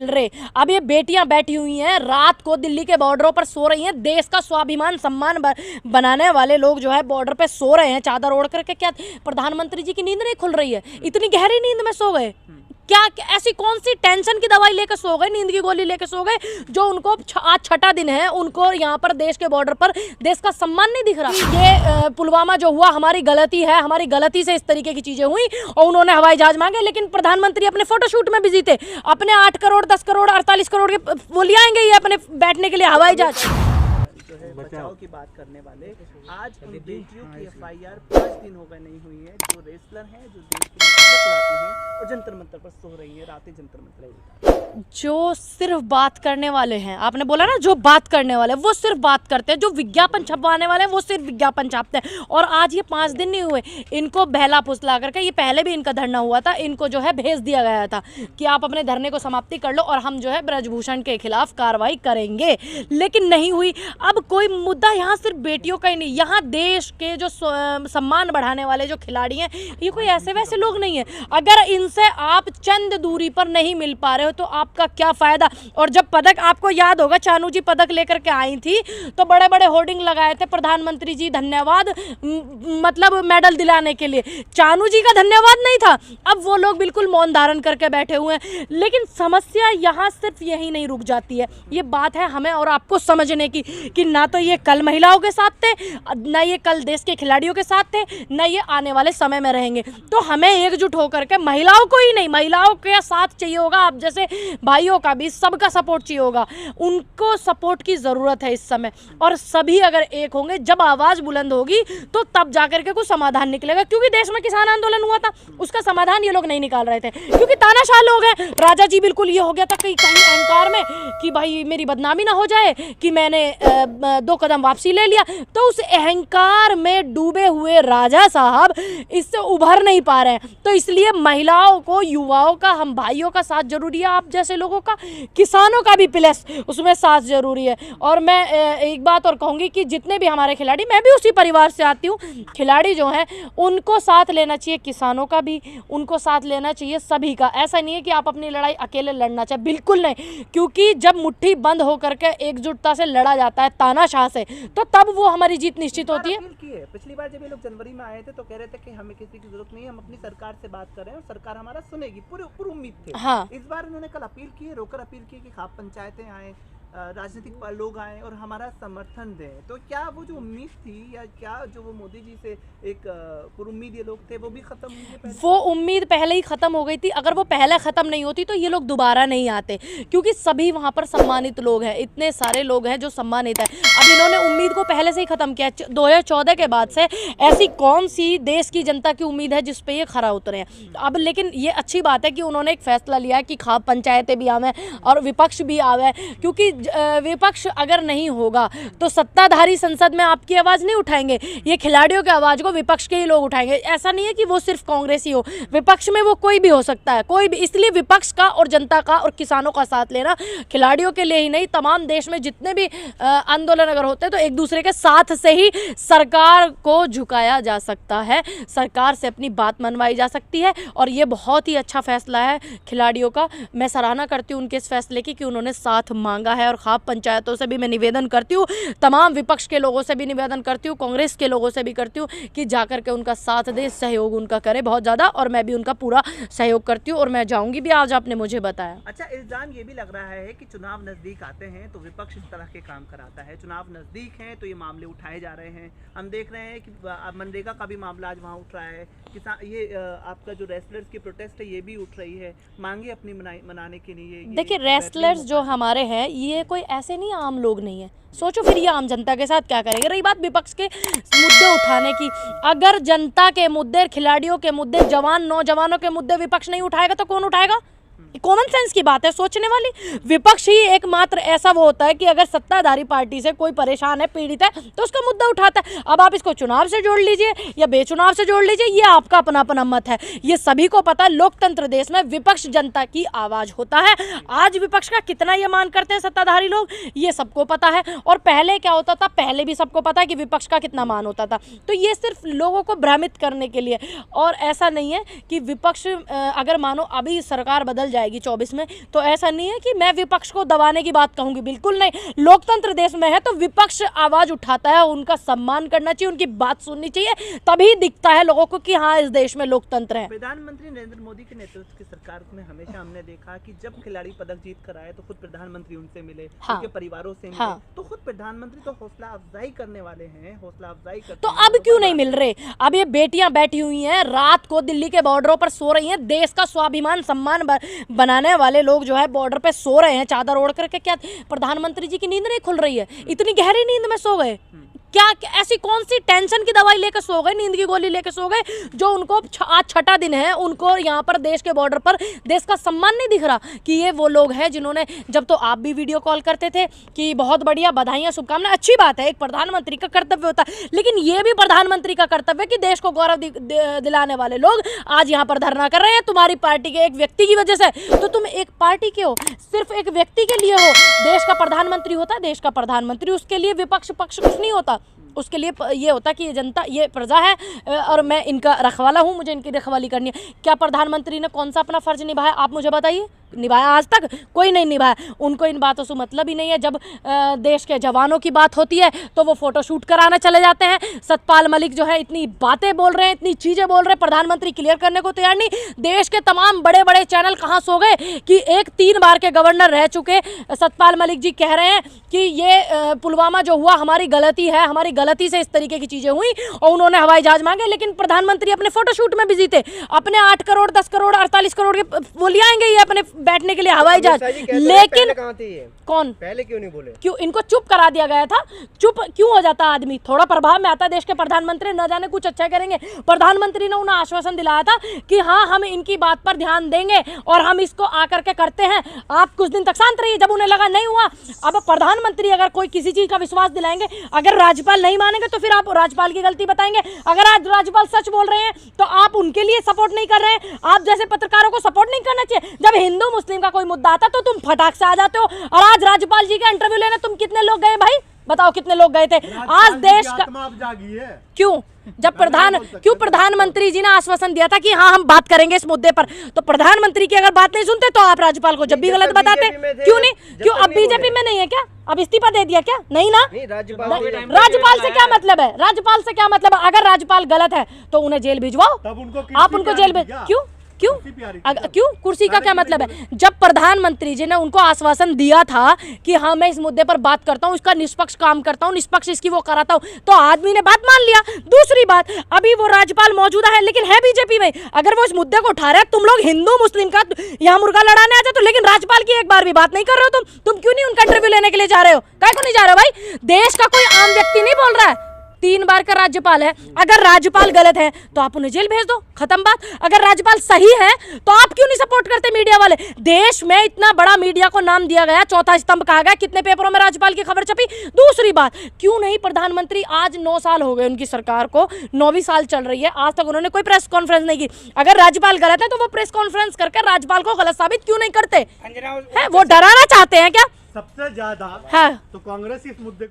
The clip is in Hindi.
रहे। अब ये बेटियां बैठी हुई हैं रात को दिल्ली के बॉर्डरों पर सो रही हैं, देश का स्वाभिमान सम्मान बनाने वाले लोग जो है बॉर्डर पे सो रहे हैं चादर ओढ़ करके। क्या प्रधानमंत्री जी की नींद नहीं खुल रही है? इतनी गहरी नींद में सो गए क्या? ऐसी कौन सी टेंशन की दवाई लेकर सो गए, नींद की गोली लेकर सो गए, जो उनको आज छठा दिन है, उनको यहाँ पर देश के बॉर्डर पर देश का सम्मान नहीं दिख रहा? ये पुलवामा जो हुआ हमारी गलती है, हमारी गलती से इस तरीके की चीजें हुई और उन्होंने हवाई जहाज मांगे, लेकिन प्रधानमंत्री अपने फोटोशूट में बिजी थे। अपने 8 करोड़ 10 करोड़ 48 करोड़ के वो ले आएंगे ये अपने बैठने के लिए हवाई जहाज। बचाव की बात करने वाले आज उन बेटियों की FIR 5 दिन हो गए नहीं हुई है, जो रेसलर हैं, जो देश की मजाक उड़ाती हैं और जंतर मंतर पर सो रही हैं, रातें जंतर मंतर। जो सिर्फ बात करने वाले हैं, आपने बोला ना जो बात करने वाले, वो सिर्फ बात करते हैं। जो विज्ञापन छपवाने वाले हैं वो सिर्फ विज्ञापन छापते हैं। और आज ये 5 दिन नहीं हुए, इनको बहला फुसला करके, ये पहले भी इनका धरना हुआ था, इनको जो है भेज दिया गया था कि आप अपने धरने को समाप्ति कर लो और हम जो है ब्रजभूषण के खिलाफ कार्रवाई करेंगे, लेकिन नहीं हुई। अब कोई मुद्दा यहाँ सिर्फ बेटियों का ही नहीं, यहाँ देश के जो सम्मान बढ़ाने वाले जो खिलाड़ी हैं, ये कोई ऐसे वैसे लोग नहीं है। अगर इनसे आप चंद दूरी पर नहीं मिल पा रहे हो तो आपका क्या फायदा? और जब पदक, आपको याद होगा चानू जी पदक लेकर के आई थी तो बड़े बड़े होर्डिंग लगाए थे, प्रधानमंत्री जी धन्यवाद, मतलब मेडल दिलाने के लिए। चानू जी का धन्यवाद नहीं था। अब वो लोग बिल्कुल मौन धारण करके बैठे हुए हैं। लेकिन समस्या यहाँ सिर्फ यही नहीं रुक जाती है, ये बात है हमें और आपको समझने की कि ना तो ये कल महिलाओं के साथ थे, ना ये कल देश के खिलाड़ियों के साथ थे, ना ये आने वाले समय में रहेंगे। तो हमें एकजुट होकर के महिलाओं को ही नहीं, महिलाओं के साथ चाहिए होगा, आप जैसे भाइयों का भी, सबका सपोर्ट चाहिए होगा। उनको सपोर्ट की ज़रूरत है इस समय, और सभी अगर एक होंगे, जब आवाज़ बुलंद होगी तो तब जाकर के कुछ समाधान निकलेगा। क्योंकि देश में किसान आंदोलन हुआ था, उसका समाधान ये लोग नहीं निकाल रहे थे, क्योंकि तानाशाह लोग हैं। राजा जी बिल्कुल ये हो गया था कहीं अहंकार में कि भाई मेरी बदनामी ना हो जाए कि मैंने 2 कदम वापसी ले लिया। तो उस अहंकार में डूबे हुए राजा साहब इससे उभर नहीं पा रहे हैं। तो इसलिए महिलाओं को, युवाओं का, हम भाइयों का साथ जरूरी है, आप जैसे लोगों का, किसानों का भी प्लस उसमें साथ जरूरी है। और मैं एक बात और कहूँगी कि जितने भी हमारे खिलाड़ी, मैं भी उसी परिवार से आती हूँ, खिलाड़ी जो हैं उनको साथ लेना चाहिए, किसानों का भी उनको साथ लेना चाहिए, सभी का। ऐसा नहीं है कि आप अपनी लड़ाई अकेले लड़ना चाहिए, बिल्कुल नहीं। क्योंकि जब मुट्ठी बंद होकर के एकजुटता से लड़ा जाता है तानाशाह से, तो तब वो हमारी जीत निश्चित होती है। पिछली बार जब ये लोग जनवरी में आए थे तो कह रहे थे कि हमें किसी की जरूरत नहीं है, हम अपनी सरकार से बात कर रहे हैं और सरकार हमारा सुनेगी, पूरी उम्मीद थी। हाँ। इस बार इन्होंने कल अपील की, रोकर अपील की कि खाप पंचायतें आए, राजनीतिक लोग आए और हमारा समर्थन दें। तो क्या वो जो उम्मीद थी, या क्या जो वो मोदी जी से एक पुरुम्मीद ये लोग थे, वो भी खत्म हुई? वो उम्मीद पहले ही खत्म हो गई थी। अगर वो पहले खत्म नहीं होती तो ये लोग दोबारा नहीं आते, क्योंकि सभी वहाँ पर सम्मानित लोग हैं, इतने सारे लोग हैं जो सम्मानित हैं। अब इन्होंने उम्मीद को पहले से ही खत्म किया। 2014 के बाद से ऐसी कौन सी देश की जनता की उम्मीद है जिस पे ये खरा उतरे हैं? अब लेकिन ये अच्छी बात है कि उन्होंने एक फैसला लिया है कि खाप पंचायतें भी आवे और विपक्ष भी आवे, क्योंकि विपक्ष अगर नहीं होगा तो सत्ताधारी संसद में आपकी आवाज़ नहीं उठाएंगे, ये खिलाड़ियों की आवाज़ को विपक्ष के ही लोग उठाएंगे। ऐसा नहीं है कि वो सिर्फ कांग्रेस ही हो, विपक्ष में वो कोई भी हो सकता है, कोई भी। इसलिए विपक्ष का और जनता का और किसानों का साथ लेना, खिलाड़ियों के लिए ही नहीं, तमाम देश में जितने भी आंदोलन अगर होते हैं तो एक दूसरे के साथ से ही सरकार को झुकाया जा सकता है, सरकार से अपनी बात मनवाई जा सकती है। और ये बहुत ही अच्छा फैसला है खिलाड़ियों का। मैं सराहना करती हूँ उनके इस फैसले की कि उन्होंने साथ मांगा है। और खाप पंचायतों से भी मैं निवेदन करती हूँ, तमाम विपक्ष के लोगों से भी निवेदन करती हूँ, कांग्रेस के लोगों से भी करती हूँ कि जाकर के उनका साथ दे, सहयोग उनका करे बहुत ज़्यादा। और मैं भी उनका पूरा सहयोग करती हूँ और मैं जाऊँगी भी, आज आपने मुझे बताया। अच्छा, इल्ज़ाम ये भी लग रहा है कि चुनाव नज़दीक आते हैं तो विपक्ष इस तरह के काम कराता है, चुनाव नज़दीक हैं तो ये मामले उठाए जा रहे हैं। हम देख रहे हैं कि मनरेगा का भी मामला आज वहाँ उठ रहा है, ये आपका जो रेसलर्स की प्रोटेस्ट है ये भी उठ रही है, मांगे अपनी मनाने के लिए। देखिए, रेसलर्स जो हमारे हैं ये कोई ऐसे नहीं आम लोग नहीं है। सोचो फिर ये आम जनता के साथ क्या करेंगे। रही बात विपक्ष के मुद्दे उठाने की, अगर जनता के मुद्दे, खिलाड़ियों के मुद्दे, जवान नौजवानों के मुद्दे विपक्ष नहीं उठाएगा तो कौन उठाएगा? कॉमन सेंस की बात है, सोचने वाली। विपक्ष ही एकमात्र ऐसा वो होता है कि अगर सत्ताधारी पार्टी से कोई परेशान है, पीड़ित है, तो उसका मुद्दा उठाता है। अब आप इसको चुनाव से जोड़ लीजिए या बेचुनाव से जोड़ लीजिए, ये आपका अपना अपना मत है। ये सभी को पता है, लोकतंत्र देश में विपक्ष जनता की आवाज़ होता है। आज विपक्ष का कितना ये मान करते हैं सत्ताधारी लोग, ये सबको पता है। और पहले क्या होता था, पहले भी सबको पता है कि विपक्ष का कितना मान होता था। तो ये सिर्फ लोगों को भ्रमित करने के लिए, और ऐसा नहीं है कि विपक्ष अगर मानो अभी सरकार बदल जाएगी 24 में। तो ऐसा नहीं है कि मैं विपक्ष को दबाने की बात कहूंगी, बिल्कुल नहीं। लोकतंत्र देश में है तो विपक्ष आवाज उठाता है, उनका सम्मान करना चाहिए, उनकी बात सुननी चाहिए, तभी दिखता है लोगों को कि हाँ इस देश में लोकतंत्र है। प्रधानमंत्री नरेंद्र मोदी के नेतृत्व की सरकार में हमेशा हमने देखा कि जब खिलाड़ी पदक जीत कर आए तो खुद प्रधानमंत्री उनसे मिले, हाँ, उनके परिवारों से मिले। हाँ, तो खुद प्रधानमंत्री तो हौसला अफजाई करने वाले हैं, हौसला अफजाई करते तो हैं। अब क्यों नहीं मिल रहे? अब ये बेटियां बैठी हुई हैं, रात को दिल्ली के बॉर्डरों पर सो रही हैं, देश का स्वाभिमान सम्मान बनाने वाले लोग जो है बॉर्डर पे सो रहे हैं चादर ओढ़ करके। क्या प्रधानमंत्री जी की नींद नहीं खुल रही है? इतनी गहरी नींद में सो गए क्या? ऐसी कौन सी टेंशन की दवाई लेकर सो गए, नींद की गोली लेकर सो गए, जो उनको आज छठा दिन है, उनको यहाँ पर देश के बॉर्डर पर देश का सम्मान नहीं दिख रहा कि ये वो लोग हैं जिन्होंने, जब तो आप भी वीडियो कॉल करते थे कि बहुत बढ़िया, बधाइयाँ, शुभकामनाएं, अच्छी बात है, एक प्रधानमंत्री का कर्तव्य होता है, लेकिन ये भी प्रधानमंत्री का कर्तव्य है कि देश को गौरव दिलाने वाले लोग आज यहाँ पर धरना कर रहे हैं तुम्हारी पार्टी के एक व्यक्ति की वजह से। तो तुम एक पार्टी के हो, सिर्फ एक व्यक्ति के लिए हो। देश का प्रधानमंत्री होता है देश का प्रधानमंत्री, उसके लिए विपक्ष पक्ष कुछ नहीं होता, उसके लिए ये होता कि ये जनता, ये प्रजा है और मैं इनका रखवाला हूँ, मुझे इनकी रखवाली करनी है। क्या प्रधानमंत्री ने कौन सा अपना फर्ज निभाया? आप मुझे बताइए, निभाया? आज तक कोई नहीं निभाया। उनको इन बातों से मतलब ही नहीं है। जब देश के जवानों की बात होती है तो वो फोटो शूट कराना चले जाते हैं। सतपाल मलिक जो है इतनी बातें बोल रहे हैं, इतनी चीज़ें बोल रहे हैं, प्रधानमंत्री क्लियर करने को तैयार नहीं। देश के तमाम बड़े बड़े चैनल कहाँ सो गए कि एक 3 बार के गवर्नर रह चुके सतपाल मलिक जी कह रहे हैं कि ये पुलवामा जो हुआ हमारी गलती है, हमारी गलती से इस तरीके की चीज़ें हुई, और उन्होंने हवाई जहाज मांगे। लेकिन प्रधानमंत्री अपने फोटोशूट में बिजी थे, अपने 8 करोड़ 10 करोड़ 48 करोड़ के वो ले आएंगे ये अपने बैठने के लिए हवाई जहाज। लेकिन कौन पहले क्यों नहीं बोले? क्यों इनको चुप करा दिया गया था? चुप क्यों हो जाता आदमी? थोड़ा प्रभाव में आता देश के प्रधानमंत्री, न जाने कुछ अच्छा करेंगे। प्रधानमंत्री ने उन्हें आश्वासन दिलाया था कि हाँ हम इनकी बात पर ध्यान देंगे और हम इसको आकर के करते हैं। आप कुछ दिन तक शांत रहिए, जब उन्हें लगा नहीं हुआ। अब प्रधानमंत्री अगर कोई किसी चीज का विश्वास दिलाएंगे, अगर राज्यपाल नहीं मानेंगे तो फिर आप राज्यपाल की गलती बताएंगे। अगर आज राज्यपाल सच बोल रहे हैं तो आप उनके लिए सपोर्ट नहीं कर रहे हैं। आप जैसे पत्रकारों को सपोर्ट नहीं करना चाहिए। जब हिंदू मुस्लिम का कोई मुद्दा आता तो तुम फटाक से आ जाते हो। और आज राज्यपाल जी का इंटरव्यू लेने तुम कितने लोग गए भाई? बताओ कितने लोग गए थे? आज देश का क्यों जब प्रधानमंत्री जी ने आश्वासन दिया था कि हाँ हम बात करेंगे इस मुद्दे पर, तो प्रधानमंत्री की अगर बात नहीं सुनते तो आप राज्यपाल को जब भी गलत बताते क्यों नहीं? क्यों अब बीजेपी में नहीं है क्या? अब इस्तीफा दे दिया क्या? नहीं ना। राज्यपाल से क्या मतलब है? राज्यपाल से क्या मतलब है? अगर राज्यपाल गलत है तो उन्हें जेल भिजवाओ, आप उनको जेल भेज। क्यों कुर्सी का क्या मतलब है? जब प्रधानमंत्री जी ने उनको आश्वासन दिया था कि हाँ मैं इस मुद्दे पर बात करता हूँ, इसका निष्पक्ष काम करता हूँ, निष्पक्ष इसकी वो कराता हूँ, तो आदमी ने बात मान लिया। दूसरी बात, अभी वो राज्यपाल मौजूदा है लेकिन है बीजेपी में। अगर वो इस मुद्दे को उठा रहे हैं, तुम लोग हिंदू मुस्लिम का यहाँ मुर्गा लड़ाने आ जाते हो, लेकिन राज्यपाल की एक बार भी बात नहीं कर रहे हो। तुम क्यों नहीं उनका इंटरव्यू लेने के लिए जा रहे हो? काहे को नहीं जा रहे हो भाई? देश का कोई आम व्यक्ति नहीं बोल रहा है, 3 बार का राज्यपाल है। अगर राज्यपाल गलत है तो आप उन्हें जेल भेज दो, खत्म बात। अगर राज्यपाल सही है तो आप क्यों नहीं सपोर्ट करते मीडिया वाले? देश में इतना बड़ा मीडिया को नाम दिया गया, चौथा स्तंभ कहा गया, कितने पेपरों में राज्यपाल की खबर छपी। दूसरी बात, क्यों नहीं प्रधानमंत्री, आज 9 साल हो गए उनकी सरकार को, 9वीं साल चल रही है, आज तक उन्होंने कोई प्रेस कॉन्फ्रेंस नहीं की। अगर राज्यपाल गलत है तो वो प्रेस कॉन्फ्रेंस करके राज्यपाल को गलत साबित क्यों नहीं करते हैं? वो डराना चाहते हैं क्या? सबसे ज्यादा हाँ, तो कांग्रेस इस मुद्दे